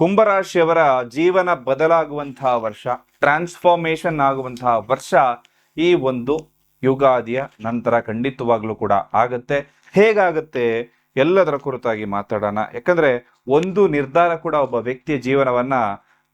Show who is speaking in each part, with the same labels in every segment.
Speaker 1: ಕುಂಭರಾಶಿಯವರ ಜೀವನ ಬದಲಾಗುವಂತಹ ವರ್ಷ, ಟ್ರಾನ್ಸ್ಫಾರ್ಮೇಶನ್ ಆಗುವಂತಹ ವರ್ಷ ಈ ಒಂದು ಯುಗಾದಿಯ ನಂತರ ಖಂಡಿತವಾಗ್ಲೂ ಕೂಡ ಆಗತ್ತೆ. ಹೇಗಾಗತ್ತೆ ಎಲ್ಲದರ ಕುರಿತಾಗಿ ಮಾತಾಡೋಣ. ಯಾಕಂದ್ರೆ ಒಂದು ನಿರ್ಧಾರ ಕೂಡ ಒಬ್ಬ ವ್ಯಕ್ತಿಯ ಜೀವನವನ್ನ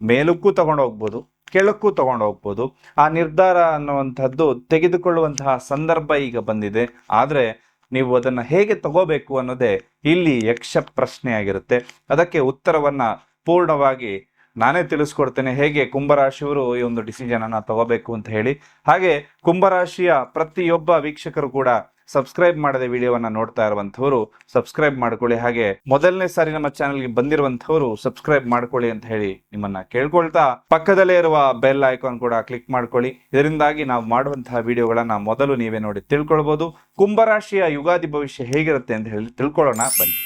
Speaker 1: ಮೇಲಕ್ಕೂ ತಗೊಂಡೋಗ್ಬೋದು, ಕೆಳಕ್ಕೂ ತಗೊಂಡೋಗ್ಬೋದು. ಆ ನಿರ್ಧಾರ ಅನ್ನುವಂಥದ್ದು ತೆಗೆದುಕೊಳ್ಳುವಂತಹ ಸಂದರ್ಭ ಈಗ ಬಂದಿದೆ. ಆದ್ರೆ ನೀವು ಅದನ್ನ ಹೇಗೆ ತಗೋಬೇಕು ಅನ್ನೋದೇ ಇಲ್ಲಿ ಯಕ್ಷ ಪ್ರಶ್ನೆ ಆಗಿರುತ್ತೆ. ಅದಕ್ಕೆ ಉತ್ತರವನ್ನ ಪೂರ್ಣವಾಗಿ ನಾನೇ ತಿಳಿಸ್ಕೊಡ್ತೇನೆ, ಹೇಗೆ ಕುಂಭರಾಶಿಯವರು ಈ ಒಂದು ಡಿಸಿಷನ್ ಅನ್ನ ತಗೋಬೇಕು ಅಂತ ಹೇಳಿ. ಹಾಗೆ ಕುಂಭರಾಶಿಯ ಪ್ರತಿಯೊಬ್ಬ ವೀಕ್ಷಕರು ಕೂಡ ಸಬ್ಸ್ಕ್ರೈಬ್ ಮಾಡದೆ ವಿಡಿಯೋವನ್ನ ನೋಡ್ತಾ ಇರುವಂತವರು ಸಬ್ಸ್ಕ್ರೈಬ್ ಮಾಡ್ಕೊಳ್ಳಿ. ಹಾಗೆ ಮೊದಲನೇ ಸಾರಿ ನಮ್ಮ ಚಾನೆಲ್ಗೆ ಬಂದಿರುವಂತವರು ಸಬ್ಸ್ಕ್ರೈಬ್ ಮಾಡ್ಕೊಳ್ಳಿ ಅಂತ ಹೇಳಿ ನಿಮ್ಮನ್ನ ಕೇಳ್ಕೊಳ್ತಾ, ಪಕ್ಕದಲ್ಲೇ ಇರುವ ಬೆಲ್ ಐಕಾನ್ ಕೂಡ ಕ್ಲಿಕ್ ಮಾಡ್ಕೊಳ್ಳಿ. ಇದರಿಂದಾಗಿ ನಾವು ಮಾಡುವಂತಹ ವಿಡಿಯೋಗಳನ್ನ ಮೊದಲು ನೀವೇ ನೋಡಿ ತಿಳ್ಕೊಳ್ಬಹುದು. ಕುಂಭರಾಶಿಯ ಯುಗಾದಿ ಭವಿಷ್ಯ ಹೇಗಿರುತ್ತೆ ಅಂತ ಹೇಳಿ ತಿಳ್ಕೊಳ್ಳೋಣ ಬನ್ನಿ.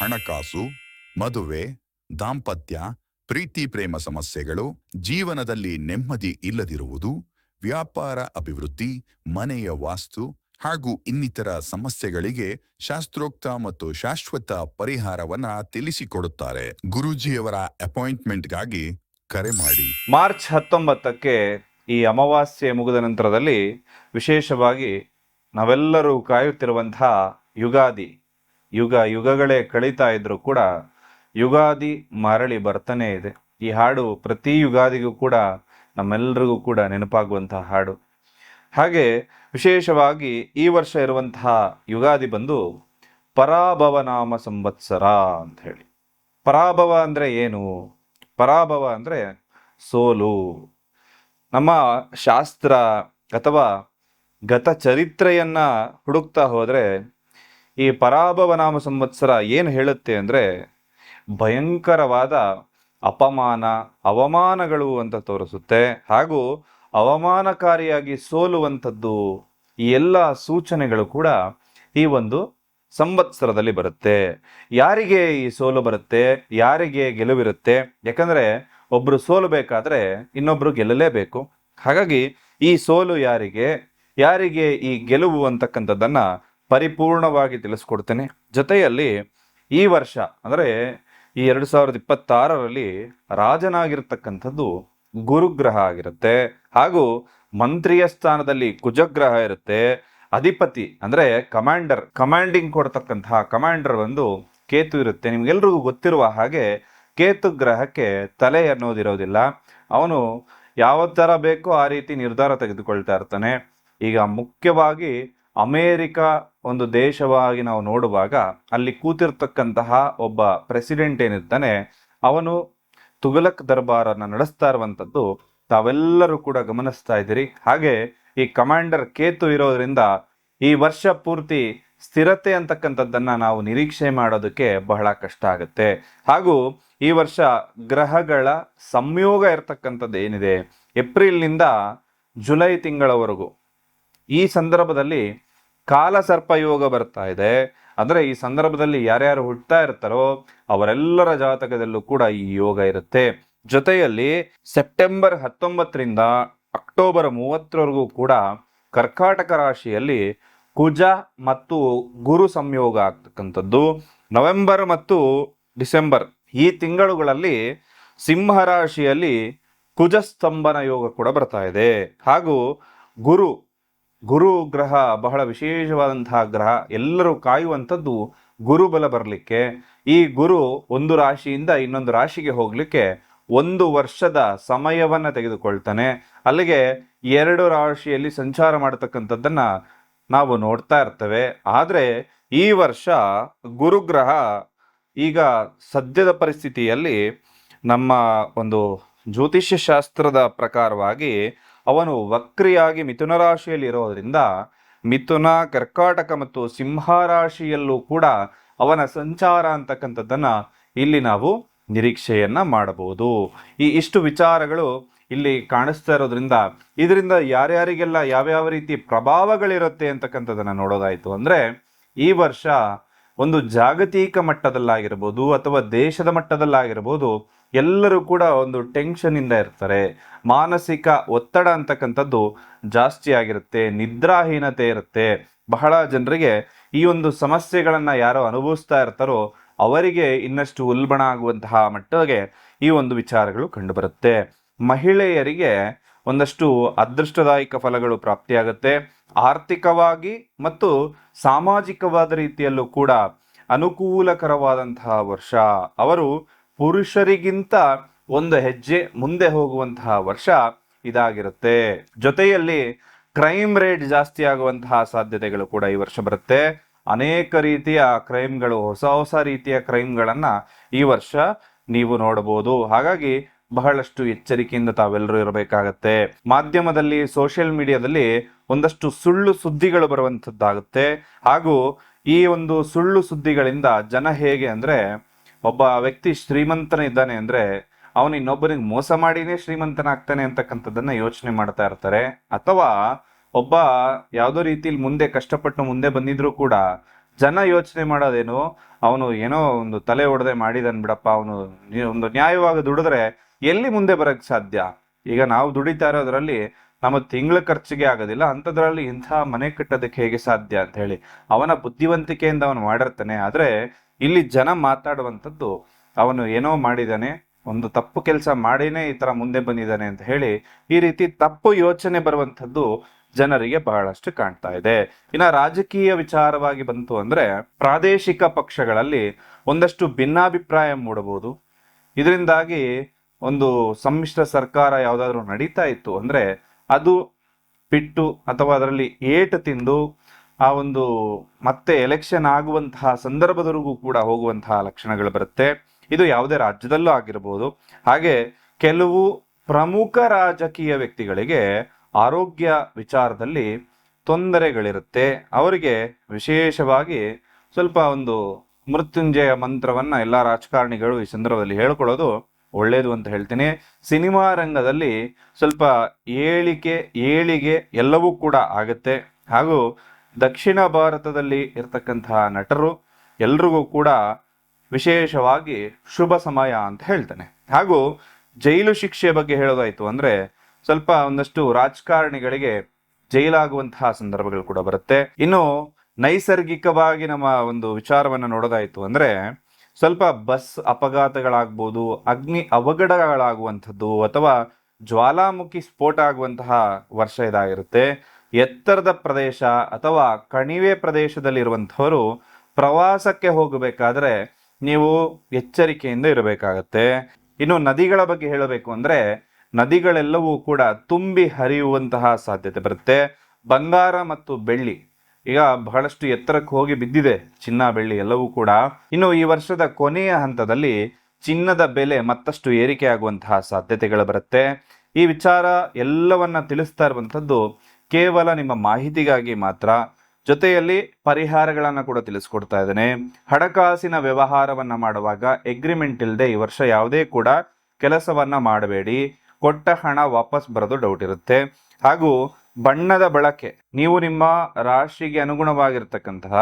Speaker 2: ಹಣಕಾಸು, ಮದುವೆ, ದಾಂಪತ್ಯ, ಪ್ರೀತಿ ಪ್ರೇಮ ಸಮಸ್ಯೆಗಳು, ಜೀವನದಲ್ಲಿ ನೆಮ್ಮದಿ ಇಲ್ಲದಿರುವುದು, ವ್ಯಾಪಾರ ಅಭಿವೃದ್ಧಿ, ಮನೆಯ ವಾಸ್ತು ಹಾಗೂ ಇನ್ನಿತರ ಸಮಸ್ಯೆಗಳಿಗೆ ಶಾಸ್ತ್ರೋಕ್ತ ಮತ್ತು ಶಾಶ್ವತ ಪರಿಹಾರವನ್ನ ತಿಳಿಸಿಕೊಡುತ್ತಾರೆ. ಗುರೂಜಿಯವರ ಅಪಾಯಿಂಟ್ಮೆಂಟ್ಗಾಗಿ ಕರೆ ಮಾಡಿ.
Speaker 1: ಮಾರ್ಚ್ 19ಕ್ಕೆ ಈ ಅಮಾವಾಸ್ಯೆ ಮುಗಿದ ನಂತರದಲ್ಲಿ ವಿಶೇಷವಾಗಿ ನಾವೆಲ್ಲರೂ ಕಾಯುತ್ತಿರುವಂತಹ ಯುಗಾದಿ, ಯುಗಗಳೇ ಕಳೀತಾ ಇದ್ರು ಕೂಡ ಯುಗಾದಿ ಮರಳಿ ಬರ್ತಾನೆ ಇದೆ. ಈ ಹಾಡು ಪ್ರತಿ ಯುಗಾದಿಗೂ ಕೂಡ ನಮ್ಮೆಲ್ಲರಿಗೂ ಕೂಡ ನೆನಪಾಗುವಂತಹ ಹಾಡು. ಹಾಗೆ ವಿಶೇಷವಾಗಿ ಈ ವರ್ಷ ಇರುವಂತಹ ಯುಗಾದಿ ಬಂದು ಪರಾಭವ ನಾಮ ಸಂವತ್ಸರ ಅಂತ ಹೇಳಿ. ಪರಾಭವ ಅಂದ್ರೆ ಏನು? ಪರಾಭವ ಅಂದ್ರೆ ಸೋಲು. ನಮ್ಮ ಶಾಸ್ತ್ರ ಅಥವಾ ಗತ ಚರಿತ್ರೆಯನ್ನ ಹುಡುಕ್ತಾ ಹೋದ್ರೆ ಈ ಪರಾಭವ ನಾಮ ಸಂವತ್ಸರ ಏನು ಹೇಳುತ್ತೆ ಅಂದ್ರೆ ಭಯಂಕರವಾದ ಅಪಮಾನ, ಅವಮಾನಗಳು ಅಂತ ತೋರಿಸುತ್ತೆ. ಹಾಗೂ ಅವಮಾನಕಾರಿಯಾಗಿ ಸೋಲುವಂಥದ್ದು, ಈ ಎಲ್ಲ ಸೂಚನೆಗಳು ಕೂಡ ಈ ಒಂದು ಸಂವತ್ಸರದಲ್ಲಿ ಬರುತ್ತೆ. ಯಾರಿಗೆ ಈ ಸೋಲು ಬರುತ್ತೆ, ಯಾರಿಗೆ ಗೆಲುವಿರುತ್ತೆ? ಯಾಕಂದ್ರೆ ಒಬ್ರು ಸೋಲಬೇಕಾದ್ರೆ ಇನ್ನೊಬ್ರು ಗೆಲ್ಲಲೇಬೇಕು. ಹಾಗಾಗಿ ಈ ಸೋಲು ಯಾರಿಗೆ, ಯಾರಿಗೆ ಈ ಗೆಲುವು ಅಂತಕ್ಕಂಥದ್ದನ್ನ ಪರಿಪೂರ್ಣವಾಗಿ ತಿಳಿಸ್ಕೊಡ್ತೇನೆ. ಜೊತೆಯಲ್ಲಿ ಈ ವರ್ಷ ಅಂದರೆ ಈ 2026ರಲ್ಲಿ ರಾಜನಾಗಿರ್ತಕ್ಕಂಥದ್ದು ಗುರುಗ್ರಹ ಆಗಿರುತ್ತೆ. ಹಾಗೂ ಮಂತ್ರಿಯ ಸ್ಥಾನದಲ್ಲಿ ಕುಜಗ್ರಹ ಇರುತ್ತೆ. ಅಧಿಪತಿ ಅಂದ್ರೆ ಕಮಾಂಡಿಂಗ್ ಕೊಡ್ತಕ್ಕಂತಹ ಕಮಾಂಡರ್ ಒಂದು ಕೇತು ಇರುತ್ತೆ. ನಿಮ್ಗೆಲ್ರಿಗೂ ಗೊತ್ತಿರುವ ಹಾಗೆ ಕೇತು ಗ್ರಹಕ್ಕೆ ತಲೆ ಅನ್ನೋದಿರೋದಿಲ್ಲ. ಅವನು ಯಾವ ತರ ಬೇಕೋ ಆ ರೀತಿ ನಿರ್ಧಾರ ತೆಗೆದುಕೊಳ್ತಾ ಇರ್ತಾನೆ. ಈಗ ಮುಖ್ಯವಾಗಿ ಅಮೇರಿಕ ಒಂದು ದೇಶವಾಗಿ ನಾವು ನೋಡುವಾಗ ಅಲ್ಲಿ ಕೂತಿರ್ತಕ್ಕಂತಹ ಒಬ್ಬ ಪ್ರೆಸಿಡೆಂಟ್ ಏನಿರ್ತಾನೆ, ಅವನು ತುಘಲಕ್ ದರ್ಬಾರನ್ನ ನಡೆಸ್ತಾ ಇರುವಂಥದ್ದು ತಾವೆಲ್ಲರೂ ಕೂಡ ಗಮನಿಸ್ತಾ ಇದ್ದೀರಿ. ಹಾಗೆ ಈ ಕಮಾಂಡರ್ ಕೇತು ಇರೋದ್ರಿಂದ ಈ ವರ್ಷ ಪೂರ್ತಿ ಸ್ಥಿರತೆ ಅಂತಕ್ಕಂಥದ್ದನ್ನ ನಾವು ನಿರೀಕ್ಷೆ ಮಾಡೋದಕ್ಕೆ ಬಹಳ ಕಷ್ಟ ಆಗುತ್ತೆ. ಹಾಗೂ ಈ ವರ್ಷ ಗ್ರಹಗಳ ಸಂಯೋಗ ಇರತಕ್ಕಂಥದ್ದು ಏನಿದೆ, ಏಪ್ರಿಲ್ನಿಂದ ಜುಲೈ ತಿಂಗಳವರೆಗೂ ಈ ಸಂದರ್ಭದಲ್ಲಿ ಕಾಲ ಸರ್ಪಯೋಗ ಬರ್ತಾ ಇದೆ. ಅಂದ್ರೆ ಈ ಸಂದರ್ಭದಲ್ಲಿ ಯಾರ್ಯಾರು ಹುಟ್ಟತಾ ಇರ್ತಾರೋ ಅವರೆಲ್ಲರ ಜಾತಕದಲ್ಲೂ ಕೂಡ ಈ ಯೋಗ ಇರುತ್ತೆ. ಜೊತೆಯಲ್ಲಿ ಸೆಪ್ಟೆಂಬರ್ 19ರಿಂದ ಅಕ್ಟೋಬರ್ 30ರವರೆಗೂ ಕೂಡ ಕರ್ಕಾಟಕ ರಾಶಿಯಲ್ಲಿ ಕುಜ ಮತ್ತು ಗುರು ಸಂಯೋಗ ಆಗ್ತಕ್ಕಂಥದ್ದು. ನವೆಂಬರ್ ಮತ್ತು ಡಿಸೆಂಬರ್ ಈ ತಿಂಗಳುಗಳಲ್ಲಿ ಸಿಂಹ ರಾಶಿಯಲ್ಲಿ ಕುಜಸ್ತಂಭನ ಯೋಗ ಕೂಡ ಬರ್ತಾ ಇದೆ. ಹಾಗೂ ಗುರು ಗ್ರಹ ಬಹಳ ವಿಶೇಷವಾದಂತಹ ಗ್ರಹ. ಎಲ್ಲರೂ ಕಾಯುವಂಥದ್ದು ಗುರುಬಲ ಬರಲಿಕ್ಕೆ. ಈ ಗುರು ಒಂದು ರಾಶಿಯಿಂದ ಇನ್ನೊಂದು ರಾಶಿಗೆ ಹೋಗ್ಲಿಕ್ಕೆ 1 ವರ್ಷದ ಸಮಯವನ್ನ ತೆಗೆದುಕೊಳ್ತಾನೆ. ಅಲ್ಲಿಗೆ 2 ರಾಶಿಯಲ್ಲಿ ಸಂಚಾರ ಮಾಡತಕ್ಕಂಥದ್ದನ್ನ ನಾವು ನೋಡ್ತಾ ಇರ್ತೇವೆ. ಆದ್ರೆ ಈ ವರ್ಷ ಗುರುಗ್ರಹ ಈಗ ಸದ್ಯದ ಪರಿಸ್ಥಿತಿಯಲ್ಲಿ ನಮ್ಮ ಒಂದು ಜ್ಯೋತಿಷ್ಯ ಶಾಸ್ತ್ರದ ಪ್ರಕಾರವಾಗಿ ಅವನು ವಕ್ರಿಯಾಗಿ ಮಿಥುನ ರಾಶಿಯಲ್ಲಿ ಇರೋದ್ರಿಂದ ಮಿಥುನ, ಕರ್ಕಾಟಕ ಮತ್ತು ಸಿಂಹ ರಾಶಿಯಲ್ಲೂ ಕೂಡ ಅವನ ಸಂಚಾರ ಅಂತಕ್ಕಂಥದ್ದನ್ನ ಇಲ್ಲಿ ನಾವು ನಿರೀಕ್ಷೆಯನ್ನ ಮಾಡಬಹುದು. ಇಷ್ಟು ವಿಚಾರಗಳು ಇಲ್ಲಿ ಕಾಣಿಸ್ತಾ ಇರೋದ್ರಿಂದ ಇದರಿಂದ ಯಾರ್ಯಾರಿಗೆಲ್ಲ ಯಾವ್ಯಾವ ರೀತಿ ಪ್ರಭಾವಗಳಿರುತ್ತೆ ಅಂತಕ್ಕಂಥದ್ದನ್ನ ನೋಡೋದಾಯ್ತು ಅಂದ್ರೆ, ಈ ವರ್ಷ ಒಂದು ಜಾಗತಿಕ ಮಟ್ಟದಲ್ಲಾಗಿರ್ಬೋದು ಅಥವಾ ದೇಶದ ಮಟ್ಟದಲ್ಲಾಗಿರ್ಬೋದು ಎಲ್ಲರೂ ಕೂಡ ಒಂದು ಟೆನ್ಷನ್ ಇಂದ ಇರ್ತಾರೆ. ಮಾನಸಿಕ ಒತ್ತಡ ಅಂತಕ್ಕಂಥದ್ದು ಜಾಸ್ತಿ ಆಗಿರುತ್ತೆ, ನಿದ್ರಾಹೀನತೆ ಇರುತ್ತೆ. ಬಹಳ ಜನರಿಗೆ ಈ ಒಂದು ಸಮಸ್ಯೆಗಳನ್ನ ಯಾರೋ ಅನುಭವಿಸ್ತಾ ಇರ್ತಾರೋ ಅವರಿಗೆ ಇನ್ನಷ್ಟು ಉಲ್ಬಣ ಆಗುವಂತಹ ಮಟ್ಟಿಗೆ ಈ ಒಂದು ವಿಚಾರಗಳು ಕಂಡುಬರುತ್ತೆ. ಮಹಿಳೆಯರಿಗೆ ಒಂದಷ್ಟು ಅದೃಷ್ಟದಾಯಕ ಫಲಗಳು ಪ್ರಾಪ್ತಿಯಾಗುತ್ತೆ. ಆರ್ಥಿಕವಾಗಿ ಮತ್ತು ಸಾಮಾಜಿಕವಾದ ರೀತಿಯಲ್ಲೂ ಕೂಡ ಅನುಕೂಲಕರವಾದಂತಹ ವರ್ಷ. ಅವರು ಪುರುಷರಿಗಿಂತ ಒಂದು ಹೆಜ್ಜೆ ಮುಂದೆ ಹೋಗುವಂತಹ ವರ್ಷ ಇದಾಗಿರುತ್ತೆ. ಜೊತೆಯಲ್ಲಿ ಕ್ರೈಮ್ ರೇಟ್ ಜಾಸ್ತಿ ಆಗುವಂತಹ ಸಾಧ್ಯತೆಗಳು ಕೂಡ ಈ ವರ್ಷ ಬರುತ್ತೆ. ಅನೇಕ ರೀತಿಯ ಕ್ರೈಮ್ಗಳು, ಹೊಸ ಹೊಸ ರೀತಿಯ ಕ್ರೈಮ್ಗಳನ್ನ ಈ ವರ್ಷ ನೀವು ನೋಡಬಹುದು. ಹಾಗಾಗಿ ಬಹಳಷ್ಟು ಎಚ್ಚರಿಕೆಯಿಂದ ತಾವೆಲ್ಲರೂ ಇರಬೇಕಾಗತ್ತೆ. ಮಾಧ್ಯಮದಲ್ಲಿ, ಸೋಷಿಯಲ್ ಮೀಡಿಯಾದಲ್ಲಿ ಒಂದಷ್ಟು ಸುಳ್ಳು ಸುದ್ದಿಗಳು ಬರುವಂತದ್ದಾಗುತ್ತೆ. ಹಾಗೂ ಈ ಒಂದು ಸುಳ್ಳು ಸುದ್ದಿಗಳಿಂದ ಜನ ಹೇಗೆ ಅಂದ್ರೆ, ಒಬ್ಬ ವ್ಯಕ್ತಿ ಶ್ರೀಮಂತನ ಇದ್ದಾನೆ ಅಂದ್ರೆ ಅವನು ಇನ್ನೊಬ್ಬನಿಗೆ ಮೋಸ ಮಾಡಿನೇ ಶ್ರೀಮಂತನಾಗ್ತಾನೆ ಅಂತಕ್ಕಂಥದ್ದನ್ನ ಯೋಚನೆ ಮಾಡ್ತಾ ಇರ್ತಾರೆ. ಅಥವಾ ಒಬ್ಬ ಯಾವುದೋ ರೀತಿಯಲ್ಲಿ ಮುಂದೆ ಕಷ್ಟಪಟ್ಟು ಮುಂದೆ ಬಂದಿದ್ರು ಕೂಡ ಜನ ಯೋಚನೆ ಮಾಡೋದೇನು, ಅವನು ಏನೋ ಒಂದು ತಲೆ ಹೊಡೆದೆ ಮಾಡಿದನ್ ಬಿಡಪ್ಪ, ಅವನು ಒಂದು ನ್ಯಾಯವಾಗಿ ದುಡಿದ್ರೆ ಎಲ್ಲಿ ಮುಂದೆ ಬರಕ್ ಸಾಧ್ಯ. ಈಗ ನಾವು ದುಡಿತಾ ಇರೋದ್ರಲ್ಲಿ ನಮ್ಮ ತಿಂಗಳ ಖರ್ಚಿಗೆ ಆಗೋದಿಲ್ಲ, ಅಂಥದ್ರಲ್ಲಿ ಇಂಥ ಮನೆ ಕಟ್ಟೋದಕ್ಕೆ ಹೇಗೆ ಸಾಧ್ಯ ಅಂತ ಹೇಳಿ ಅವನ ಬುದ್ಧಿವಂತಿಕೆಯಿಂದ ಅವನು ಮಾಡಿರ್ತಾನೆ. ಆದ್ರೆ ಇಲ್ಲಿ ಜನ ಮಾತಾಡುವಂಥದ್ದು ಅವನು ಏನೋ ಮಾಡಿದಾನೆ, ಒಂದು ತಪ್ಪು ಕೆಲಸ ಮಾಡಿನೇ ಈ ತರ ಮುಂದೆ ಬಂದಿದ್ದಾನೆ ಅಂತ ಹೇಳಿ ಈ ರೀತಿ ತಪ್ಪು ಯೋಚನೆ ಬರುವಂಥದ್ದು ಜನರಿಗೆ ಬಹಳಷ್ಟು ಕಾಣ್ತಾ ಇದೆ. ಇನ್ನ ರಾಜಕೀಯ ವಿಚಾರವಾಗಿ ಬಂತು ಅಂದ್ರೆ ಪ್ರಾದೇಶಿಕ ಪಕ್ಷಗಳಲ್ಲಿ ಒಂದಷ್ಟು ಭಿನ್ನಾಭಿಪ್ರಾಯ ಮೂಡಬಹುದು. ಇದರಿಂದಾಗಿ ಒಂದು ಸಮ್ಮಿಶ್ರ ಸರ್ಕಾರ ಯಾವ್ದಾದ್ರು ನಡೀತಾ ಇತ್ತು ಅಂದ್ರೆ ಅದು ಬಿಟ್ಟು ಅಥವಾ ಅದರಲ್ಲಿ ಏಟು ತಿಂದು ಆ ಒಂದು ಮತ್ತೆ ಎಲೆಕ್ಷನ್ ಆಗುವಂತಹ ಸಂದರ್ಭದವರೆಗೂ ಕೂಡ ಹೋಗುವಂತಹ ಲಕ್ಷಣಗಳು ಬರುತ್ತೆ. ಇದು ಯಾವುದೇ ರಾಜ್ಯದಲ್ಲೂ ಆಗಿರಬಹುದು. ಹಾಗೆ ಕೆಲವು ಪ್ರಮುಖ ರಾಜಕೀಯ ವ್ಯಕ್ತಿಗಳಿಗೆ ಆರೋಗ್ಯ ವಿಚಾರದಲ್ಲಿ ತೊಂದರೆಗಳಿರುತ್ತೆ. ಅವರಿಗೆ ವಿಶೇಷವಾಗಿ ಸ್ವಲ್ಪ ಒಂದು ಮೃತ್ಯುಂಜಯ ಮಂತ್ರವನ್ನ ಎಲ್ಲ ರಾಜಕಾರಣಿಗಳು ಈ ಸಂದರ್ಭದಲ್ಲಿ ಹೇಳ್ಕೊಳ್ಳೋದು ಒಳ್ಳೇದು ಅಂತ ಹೇಳ್ತೀನಿ. ಸಿನಿಮಾ ರಂಗದಲ್ಲಿ ಸ್ವಲ್ಪ ಏಳಿಗೆ ಎಲ್ಲವೂ ಕೂಡ ಆಗುತ್ತೆ. ಹಾಗೂ ದಕ್ಷಿಣ ಭಾರತದಲ್ಲಿ ಇರ್ತಕ್ಕಂತಹ ನಟರು ಎಲ್ರಿಗೂ ಕೂಡ ವಿಶೇಷವಾಗಿ ಶುಭ ಸಮಯ ಅಂತ ಹೇಳ್ತಾನೆ. ಹಾಗೂ ಜೈಲು ಶಿಕ್ಷೆ ಬಗ್ಗೆ ಹೇಳೋದಾಯ್ತು ಅಂದ್ರೆ ಸ್ವಲ್ಪ ಒಂದಷ್ಟು ರಾಜಕಾರಣಿಗಳಿಗೆ ಜೈಲಾಗುವಂತಹ ಸಂದರ್ಭಗಳು ಕೂಡ ಬರುತ್ತೆ. ಇನ್ನು ನೈಸರ್ಗಿಕವಾಗಿ ನಮ್ಮ ಒಂದು ವಿಚಾರವನ್ನ ನೋಡೋದಾಯ್ತು ಅಂದ್ರೆ ಸ್ವಲ್ಪ ಬಸ್ ಅಪಘಾತಗಳಾಗ್ಬೋದು, ಅಗ್ನಿ ಅವಘಡಗಳಾಗುವಂಥದ್ದು ಅಥವಾ ಜ್ವಾಲಾಮುಖಿ ಸ್ಫೋಟ ಆಗುವಂತಹ ವರ್ಷ ಇದಾಗಿರುತ್ತೆ. ಎತ್ತರದ ಪ್ರದೇಶ ಅಥವಾ ಕಣಿವೆ ಪ್ರದೇಶದಲ್ಲಿರುವಂಥವರು ಪ್ರವಾಸಕ್ಕೆ ಹೋಗಬೇಕಾದ್ರೆ ನೀವು ಎಚ್ಚರಿಕೆಯಿಂದ ಇರಬೇಕಾಗತ್ತೆ. ಇನ್ನು ನದಿಗಳ ಬಗ್ಗೆ ಹೇಳಬೇಕು ಅಂದ್ರೆ ನದಿಗಳೆಲ್ಲವೂ ಕೂಡ ತುಂಬಿ ಹರಿಯುವಂತಹ ಸಾಧ್ಯತೆ ಬರುತ್ತೆ. ಬಂಗಾರ ಮತ್ತು ಬೆಳ್ಳಿ ಈಗ ಬಹಳಷ್ಟು ಎತ್ತರಕ್ಕೆ ಹೋಗಿ ಬಿದ್ದಿದೆ, ಚಿನ್ನ ಬೆಳ್ಳಿ ಎಲ್ಲವೂ ಕೂಡ. ಇನ್ನು ಈ ವರ್ಷದ ಕೊನೆಯ ಹಂತದಲ್ಲಿ ಚಿನ್ನದ ಬೆಲೆ ಮತ್ತಷ್ಟು ಏರಿಕೆ ಆಗುವಂತಹ ಸಾಧ್ಯತೆಗಳು ಬರುತ್ತೆ. ಈ ವಿಚಾರ ಎಲ್ಲವನ್ನ ತಿಳಿಸ್ತಾ ಇರುವಂಥದ್ದು ಕೇವಲ ನಿಮ್ಮ ಮಾಹಿತಿಗಾಗಿ ಮಾತ್ರ. ಜೊತೆಯಲ್ಲಿ ಪರಿಹಾರಗಳನ್ನ ಕೂಡ ತಿಳಿಸ್ಕೊಡ್ತಾ ಇದ್ದೇನೆ. ಹಣಕಾಸಿನ ವ್ಯವಹಾರವನ್ನ ಮಾಡುವಾಗ ಎಗ್ರಿಮೆಂಟ್ ಇಲ್ಲದೆ ಈ ವರ್ಷ ಯಾವುದೇ ಕೂಡ ಕೆಲಸವನ್ನ ಮಾಡಬೇಡಿ. ಕೊಟ್ಟ ಹಣ ವಾಪಸ್ ಬರೋದು ಡೌಟ್ ಇರುತ್ತೆ. ಹಾಗೂ ಬಣ್ಣದ ಬಳಕೆ, ನೀವು ನಿಮ್ಮ ರಾಶಿಗೆ ಅನುಗುಣವಾಗಿರ್ತಕ್ಕಂತಹ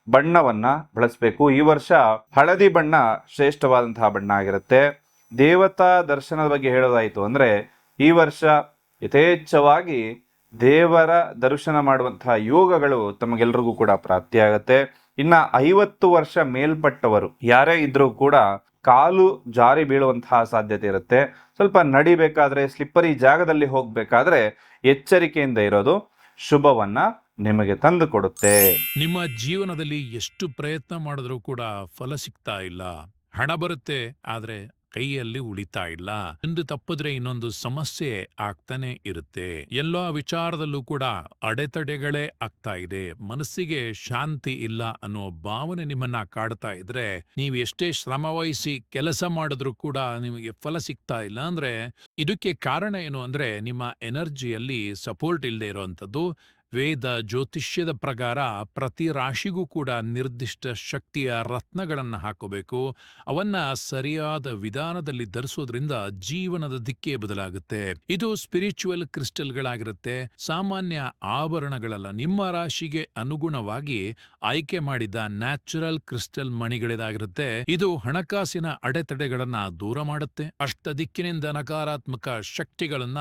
Speaker 1: ಬಣ್ಣವನ್ನ ಬಳಸಬೇಕು. ಈ ವರ್ಷ ಹಳದಿ ಬಣ್ಣ ಶ್ರೇಷ್ಠವಾದಂತಹ ಬಣ್ಣ ಆಗಿರುತ್ತೆ. ದೇವತಾ ದರ್ಶನದ ಬಗ್ಗೆ ಹೇಳೋದಾಯ್ತು ಅಂದ್ರೆ ಈ ವರ್ಷ ಯಥೇಚ್ಛವಾಗಿ ದೇವರ ದರ್ಶನ ಮಾಡುವಂತಹ ಯೋಗಗಳು ತಮಗೆಲ್ರಿಗೂ ಕೂಡ ಪ್ರಾಪ್ತಿಯಾಗತ್ತೆ. ಇನ್ನ 50 ವರ್ಷ ಮೇಲ್ಪಟ್ಟವರು ಯಾರೇ ಇದ್ರೂ ಕೂಡ ಕಾಲು ಜಾರಿ ಬೀಳುವಂತಹ ಸಾಧ್ಯತೆ ಇರುತ್ತೆ. ಸ್ವಲ್ಪ ನಡಿಬೇಕಾದ್ರೆ, ಸ್ಲಿಪ್ಪರಿ ಜಾಗದಲ್ಲಿ ಹೋಗ್ಬೇಕಾದ್ರೆ ಎಚ್ಚರಿಕೆಯಿಂದ ಇರೋದು ಶುಭವನ್ನ ನಿಮಗೆ ತಂದು ಕೊಡುತ್ತೆ.
Speaker 3: ನಿಮ್ಮ ಜೀವನದಲ್ಲಿ ಎಷ್ಟು ಪ್ರಯತ್ನ ಮಾಡಿದ್ರೂ ಕೂಡ ಫಲ ಸಿಗ್ತಾ ಇಲ್ಲ. ಹಣ ಬರುತ್ತೆ, ಆದ್ರೆ ಕೈಯಲ್ಲಿ ಉಳಿತಾ ಇಲ್ಲ. ಒಂದು ತಪ್ಪಿದ್ರೆ ಇನ್ನೊಂದು ಸಮಸ್ಯೆ ಆಗ್ತಾನೆ ಇರುತ್ತೆ. ಎಲ್ಲೋ ವಿಚಾರದಲ್ಲೂ ಕೂಡ ಅಡೆತಡೆಗಳೇ ಆಗ್ತಾ ಇದೆ. ಮನಸ್ಸಿಗೆ ಶಾಂತಿ ಇಲ್ಲ ಅನ್ನೋ ಭಾವನೆ ನಿಮ್ಮನ್ನ ಕಾಡ್ತಾ ಇದ್ರೆ, ನೀವು ಎಷ್ಟೇ ಶ್ರಮವಹಿಸಿ ಕೆಲಸ ಮಾಡಿದ್ರೂ ಕೂಡ ನಿಮಗೆ ಫಲ ಸಿಗ್ತಾ ಇಲ್ಲ ಅಂದ್ರೆ ಇದಕ್ಕೆ ಕಾರಣ ಏನು ಅಂದ್ರೆ ನಿಮ್ಮ ಎನರ್ಜಿಯಲ್ಲಿ ಸಪೋರ್ಟ್ ಇಲ್ಲದೆ ಇರುವಂತದ್ದು, ವೇದ ಜ್ಯೋತಿಷ್ಯದ ಪ್ರಕಾರ ಪ್ರತಿ ರಾಶಿಗೂ ಕೂಡ ನಿರ್ದಿಷ್ಟ ಶಕ್ತಿಯ ರತ್ನಗಳನ್ನು ಹಾಕೋಬೇಕು. ಅವನ್ನ ಸರಿಯಾದ ವಿಧಾನದಲ್ಲಿ ಧರಿಸೋದ್ರಿಂದ ಜೀವನದ ದಿಕ್ಕೇ ಬದಲಾಗುತ್ತೆ. ಇದು ಸ್ಪಿರಿಚುವಲ್ ಕ್ರಿಸ್ಟಲ್ಗಳಾಗಿರುತ್ತೆ, ಸಾಮಾನ್ಯ ಆಭರಣಗಳಲ್ಲ. ನಿಮ್ಮ ರಾಶಿಗೆ ಅನುಗುಣವಾಗಿ ಆಯ್ಕೆ ಮಾಡಿದ ನ್ಯಾಚುರಲ್ ಕ್ರಿಸ್ಟಲ್ ಮಣಿಗಳಿದಾಗಿರುತ್ತೆ. ಇದು ಹಣಕಾಸಿನ ಅಡೆತಡೆಗಳನ್ನ ದೂರ ಮಾಡುತ್ತೆ. ಅಷ್ಟ ದಿಕ್ಕಿನಿಂದ ನಕಾರಾತ್ಮಕ ಶಕ್ತಿಗಳನ್ನ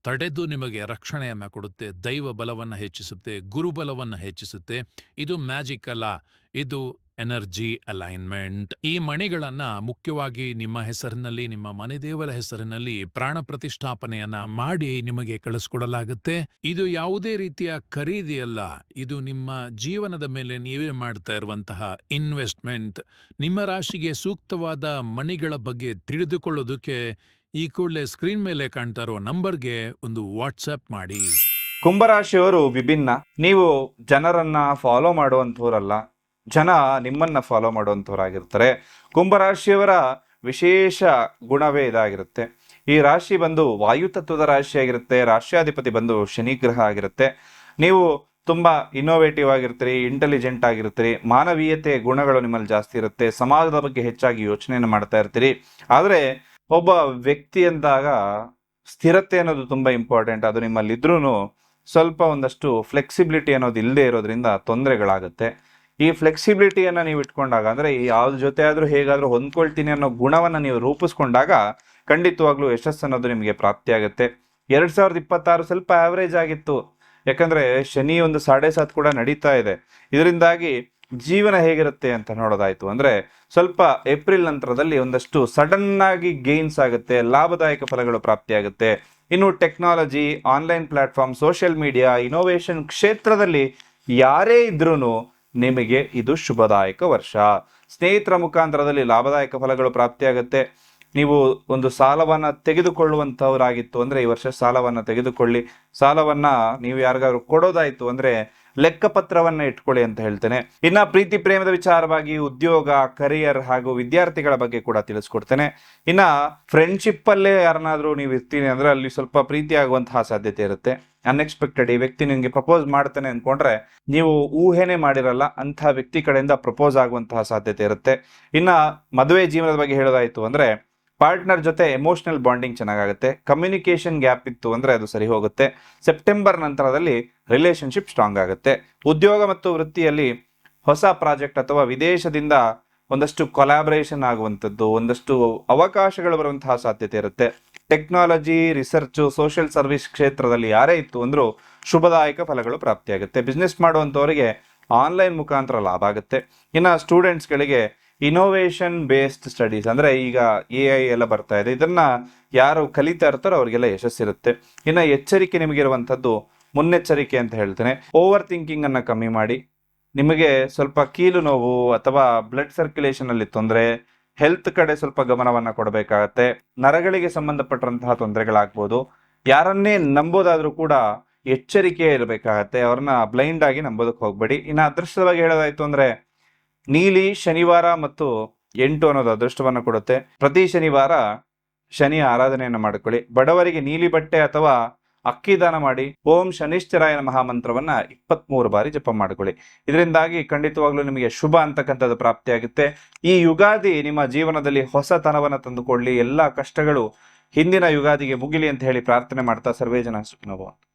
Speaker 3: ತಡೆದು ನಿಮಗೆ ರಕ್ಷಣೆಯನ್ನ ಕೊಡುತ್ತೆ. ದೈವ ಬಲವನ್ನ ಹೆಚ್ಚಿಸುತ್ತೆ, ಗುರುಬಲವನ್ನ ಹೆಚ್ಚಿಸುತ್ತೆ. ಇದು ಮ್ಯಾಜಿಕ್ ಅಲ್ಲ, ಇದು ಎನರ್ಜಿ ಅಲೈನ್ಮೆಂಟ್. ಈ ಮಣಿಗಳನ್ನ ಮುಖ್ಯವಾಗಿ ನಿಮ್ಮ ಹೆಸರಿನಲ್ಲಿ, ನಿಮ್ಮ ಮನೆ ದೇವರ ಹೆಸರಿನಲ್ಲಿ ಪ್ರಾಣ ಪ್ರತಿಷ್ಠಾಪನೆಯನ್ನ ಮಾಡಿ ನಿಮಗೆ ಕಳಿಸ್ಕೊಡಲಾಗುತ್ತೆ. ಇದು ಯಾವುದೇ ರೀತಿಯ ಖರೀದಿ ಅಲ್ಲ, ಇದು ನಿಮ್ಮ ಜೀವನದ ಮೇಲೆ ನೀವೇ ಮಾಡ್ತಾ ಇರುವಂತಹ ಇನ್ವೆಸ್ಟ್ಮೆಂಟ್. ನಿಮ್ಮ ರಾಶಿಗೆ ಸೂಕ್ತವಾದ ಮಣಿಗಳ ಬಗ್ಗೆ ತಿಳಿದುಕೊಳ್ಳೋದಕ್ಕೆ ಈ ಕೂಡಲೇ ಸ್ಕ್ರೀನ್ ಮೇಲೆ ಕಾಣ್ತಾ ಇರೋ ನಂಬರ್ಗೆ ಒಂದು ವಾಟ್ಸ್ಆಪ್ ಮಾಡಿ.
Speaker 1: ಕುಂಭರಾಶಿಯವರು ವಿಭಿನ್ನ. ನೀವು ಜನರನ್ನ ಫಾಲೋ ಮಾಡುವಂಥವ್ರಲ್ಲ, ಜನ ನಿಮ್ಮನ್ನ ಫಾಲೋ ಮಾಡುವಂಥವ್ರಾಗಿರ್ತಾರೆ. ಕುಂಭರಾಶಿಯವರ ವಿಶೇಷ ಗುಣವೇ ಇದಾಗಿರುತ್ತೆ. ಈ ರಾಶಿ ಬಂದು ವಾಯುತತ್ವದ ರಾಶಿಯಾಗಿರುತ್ತೆ. ರಾಶ್ಯಾಧಿಪತಿ ಬಂದು ಶನಿ ಗ್ರಹ ಆಗಿರುತ್ತೆ. ನೀವು ತುಂಬಾ ಇನ್ನೋವೇಟಿವ್ ಆಗಿರ್ತೀರಿ, ಇಂಟೆಲಿಜೆಂಟ್ ಆಗಿರ್ತೀರಿ, ಮಾನವೀಯತೆ ಗುಣಗಳು ನಿಮ್ಮಲ್ಲಿ ಜಾಸ್ತಿ ಇರುತ್ತೆ, ಸಮಾಜದ ಬಗ್ಗೆ ಹೆಚ್ಚಾಗಿ ಯೋಚನೆಯನ್ನು ಮಾಡ್ತಾ ಇರ್ತೀರಿ. ಆದರೆ ಒಬ್ಬ ವ್ಯಕ್ತಿ ಅಂದಾಗ ಸ್ಥಿರತೆ ಅನ್ನೋದು ತುಂಬಾ ಇಂಪಾರ್ಟೆಂಟ್. ಅದು ನಿಮ್ಮಲ್ಲಿ ಇದ್ರೂ ಸ್ವಲ್ಪ ಒಂದಷ್ಟು ಫ್ಲೆಕ್ಸಿಬಿಲಿಟಿ ಅನ್ನೋದು ಇಲ್ಲದೆ ಇರೋದ್ರಿಂದ ತೊಂದರೆಗಳಾಗುತ್ತೆ. ಈ ಫ್ಲೆಕ್ಸಿಬಿಲಿಟಿಯನ್ನು ನೀವು ಇಟ್ಕೊಂಡಾಗ, ಅಂದರೆ ಯಾವ್ದ ಜೊತೆ ಆದರೂ ಹೇಗಾದರೂ ಹೊಂದ್ಕೊಳ್ತೀನಿ ಅನ್ನೋ ಗುಣವನ್ನು ನೀವು ರೂಪಿಸ್ಕೊಂಡಾಗ ಖಂಡಿತವಾಗ್ಲೂ ಯಶಸ್ಸು ಅನ್ನೋದು ನಿಮಗೆ ಪ್ರಾಪ್ತಿಯಾಗುತ್ತೆ. 2026 ಸ್ವಲ್ಪ ಆವರೇಜ್ ಆಗಿತ್ತು, ಯಾಕಂದರೆ ಶನಿ ಒಂದು 7.5 ಕೂಡ ನಡೀತಾ ಇದೆ. ಇದರಿಂದಾಗಿ ಜೀವನ ಹೇಗಿರುತ್ತೆ ಅಂತ ನೋಡೋದಾಯ್ತು ಅಂದರೆ ಸ್ವಲ್ಪ ಏಪ್ರಿಲ್ ನಂತರದಲ್ಲಿ ಒಂದಷ್ಟು ಸಡನ್ ಆಗಿ ಗೇನ್ಸ್ ಆಗುತ್ತೆ, ಲಾಭದಾಯಕ ಫಲಗಳು ಪ್ರಾಪ್ತಿಯಾಗುತ್ತೆ. ಇನ್ನು technology, online platform, social media, innovation ಕ್ಷೇತ್ರದಲ್ಲಿ ಯಾರೇ ಇದ್ರೂ ನಿಮಗೆ ಇದು ಶುಭದಾಯಕ ವರ್ಷ. ಸ್ನೇಹಿತರ ಮುಖಾಂತರದಲ್ಲಿ ಲಾಭದಾಯಕ ಫಲಗಳು ಪ್ರಾಪ್ತಿಯಾಗುತ್ತೆ. ನೀವು ಒಂದು ಸಾಲವನ್ನು ತೆಗೆದುಕೊಳ್ಳುವಂಥವರಾಗಿತ್ತು ಅಂದರೆ ಈ ವರ್ಷ ಸಾಲವನ್ನು ತೆಗೆದುಕೊಳ್ಳಿ. ಸಾಲವನ್ನು ನೀವು ಯಾರಿಗಾದ್ರು ಕೊಡೋದಾಯಿತು ಅಂದರೆ ಲೆಕ್ಕಪತ್ರವನ್ನ ಇಟ್ಕೊಳ್ಳಿ ಅಂತ ಹೇಳ್ತೇನೆ. ಇನ್ನ ಪ್ರೀತಿ ಪ್ರೇಮದ ವಿಚಾರವಾಗಿ ಉದ್ಯೋಗ, ಕರಿಯರ್ ಹಾಗೂ ವಿದ್ಯಾರ್ಥಿಗಳ ಬಗ್ಗೆ ಕೂಡ ತಿಳಿಸ್ಕೊಡ್ತೇನೆ. ಇನ್ನ ಫ್ರೆಂಡ್ಶಿಪ್ ಅಲ್ಲೇ ಯಾರನ್ನಾದ್ರೂ ನೀವು ಇರ್ತೀನಿ ಅಂದ್ರೆ ಅಲ್ಲಿ ಸ್ವಲ್ಪ ಪ್ರೀತಿ ಆಗುವಂತಹ ಸಾಧ್ಯತೆ ಇರುತ್ತೆ. ಅನ್ಎಕ್ಸ್ಪೆಕ್ಟೆಡ್ ಈ ವ್ಯಕ್ತಿ ನಿಮಗೆ ಪ್ರಪೋಸ್ ಮಾಡ್ತಾನೆ ಅನ್ಕೊಂಡ್ರೆ ನೀವು ಊಹೆನೆ ಮಾಡಿರಲ್ಲ ಅಂಥ ವ್ಯಕ್ತಿ ಕಡೆಯಿಂದ ಪ್ರಪೋಸ್ ಆಗುವಂತಹ ಸಾಧ್ಯತೆ ಇರುತ್ತೆ. ಇನ್ನ ಮದುವೆ ಜೀವನದ ಬಗ್ಗೆ ಹೇಳೋದಾಯ್ತು ಅಂದ್ರೆ ಪಾರ್ಟ್ನರ್ ಜೊತೆ ಎಮೋಷನಲ್ ಬಾಂಡಿಂಗ್ ಚೆನ್ನಾಗುತ್ತೆ. ಕಮ್ಯುನಿಕೇಶನ್ ಗ್ಯಾಪ್ ಇತ್ತು ಅಂದರೆ ಅದು ಸರಿ ಹೋಗುತ್ತೆ. ಸೆಪ್ಟೆಂಬರ್ ನಂತರದಲ್ಲಿ ರಿಲೇಶನ್ಶಿಪ್ ಸ್ಟ್ರಾಂಗ್ ಆಗುತ್ತೆ. ಉದ್ಯೋಗ ಮತ್ತು ವೃತ್ತಿಯಲ್ಲಿ ಹೊಸ ಪ್ರಾಜೆಕ್ಟ್ ಅಥವಾ ವಿದೇಶದಿಂದ ಒಂದಷ್ಟು ಕೊಲಾಬ್ರೇಷನ್ ಆಗುವಂಥದ್ದು, ಒಂದಷ್ಟು ಅವಕಾಶಗಳು ಬರುವಂತಹ ಸಾಧ್ಯತೆ ಇರುತ್ತೆ. ಟೆಕ್ನಾಲಜಿ, ರಿಸರ್ಚು, ಸೋಷಿಯಲ್ ಸರ್ವಿಸ್ ಕ್ಷೇತ್ರದಲ್ಲಿ ಯಾರೇ ಇತ್ತು ಅಂದರೂ ಶುಭದಾಯಕ ಫಲಗಳು ಪ್ರಾಪ್ತಿಯಾಗುತ್ತೆ. ಬಿಸ್ನೆಸ್ ಮಾಡುವಂಥವರಿಗೆ ಆನ್ಲೈನ್ ಮುಖಾಂತರ ಲಾಭ ಆಗುತ್ತೆ. ಇನ್ನು ಸ್ಟೂಡೆಂಟ್ಸ್ಗಳಿಗೆ ಇನೋವೇಷನ್ ಬೇಸ್ಡ್ ಸ್ಟಡೀಸ್ ಅಂದರೆ ಈಗ AI ಎಲ್ಲ ಬರ್ತಾ ಇದೆ, ಇದನ್ನ ಯಾರು ಕಲಿತಾ ಇರ್ತಾರೋ ಅವರಿಗೆಲ್ಲ ಯಶಸ್ಸಿರುತ್ತೆ. ಇನ್ನು ಎಚ್ಚರಿಕೆ ನಿಮಗಿರುವಂಥದ್ದು ಮುನ್ನೆಚ್ಚರಿಕೆ ಅಂತ ಹೇಳ್ತೇನೆ. ಓವರ್ ಥಿಂಕಿಂಗ್ ಅನ್ನ ಕಮ್ಮಿ ಮಾಡಿ. ನಿಮಗೆ ಸ್ವಲ್ಪ ಕೀಲು ನೋವು ಅಥವಾ ಬ್ಲಡ್ ಸರ್ಕ್ಯುಲೇಷನ್ ಅಲ್ಲಿ ತೊಂದರೆ, ಹೆಲ್ತ್ ಕಡೆ ಸ್ವಲ್ಪ ಗಮನವನ್ನ ಕೊಡಬೇಕಾಗತ್ತೆ. ನರಗಳಿಗೆ ಸಂಬಂಧಪಟ್ಟಂತಹ ತೊಂದರೆಗಳಾಗ್ಬೋದು. ಯಾರನ್ನೇ ನಂಬೋದಾದ್ರೂ ಕೂಡ ಎಚ್ಚರಿಕೆ ಇರಬೇಕಾಗತ್ತೆ. ಅವ್ರನ್ನ ಬ್ಲೈಂಡ್ ಆಗಿ ನಂಬೋದಕ್ಕೆ ಹೋಗ್ಬೇಡಿ. ಇನ್ನು ಅದೃಷ್ಟವಾಗಿ ಹೇಳೋದಾಯ್ತು ಅಂದ್ರೆ ನೀಲಿ, ಶನಿವಾರ ಮತ್ತು 8 ಅನ್ನೋದು ಅದೃಷ್ಟವನ್ನು ಕೊಡುತ್ತೆ. ಪ್ರತಿ ಶನಿವಾರ ಶನಿಯ ಆರಾಧನೆಯನ್ನು ಮಾಡಿಕೊಳ್ಳಿ. ಬಡವರಿಗೆ ನೀಲಿ ಬಟ್ಟೆ ಅಥವಾ ಅಕ್ಕಿ ದಾನ ಮಾಡಿ. ಓಂ ಶನಿಶ್ಚರಾಯ ನಮಃ ಮಂತ್ರವನ್ನ 23 ಬಾರಿ ಜಪ ಮಾಡಿಕೊಳ್ಳಿ. ಇದರಿಂದಾಗಿ ಖಂಡಿತವಾಗ್ಲೂ ನಿಮಗೆ ಶುಭ ಅಂತಕ್ಕಂಥದ್ದು ಪ್ರಾಪ್ತಿಯಾಗುತ್ತೆ. ಈ ಯುಗಾದಿ ನಿಮ್ಮ ಜೀವನದಲ್ಲಿ ಹೊಸತನವನ್ನು ತಂದುಕೊಳ್ಳಿ. ಎಲ್ಲ ಕಷ್ಟಗಳು ಹಿಂದಿನ ಯುಗಾದಿಗೆ ಮುಗಿಲಿ ಅಂತ ಹೇಳಿ ಪ್ರಾರ್ಥನೆ ಮಾಡ್ತಾ ಸರ್ವೇ ಜನ ಸುಖಿನೋ ಭವಂತು.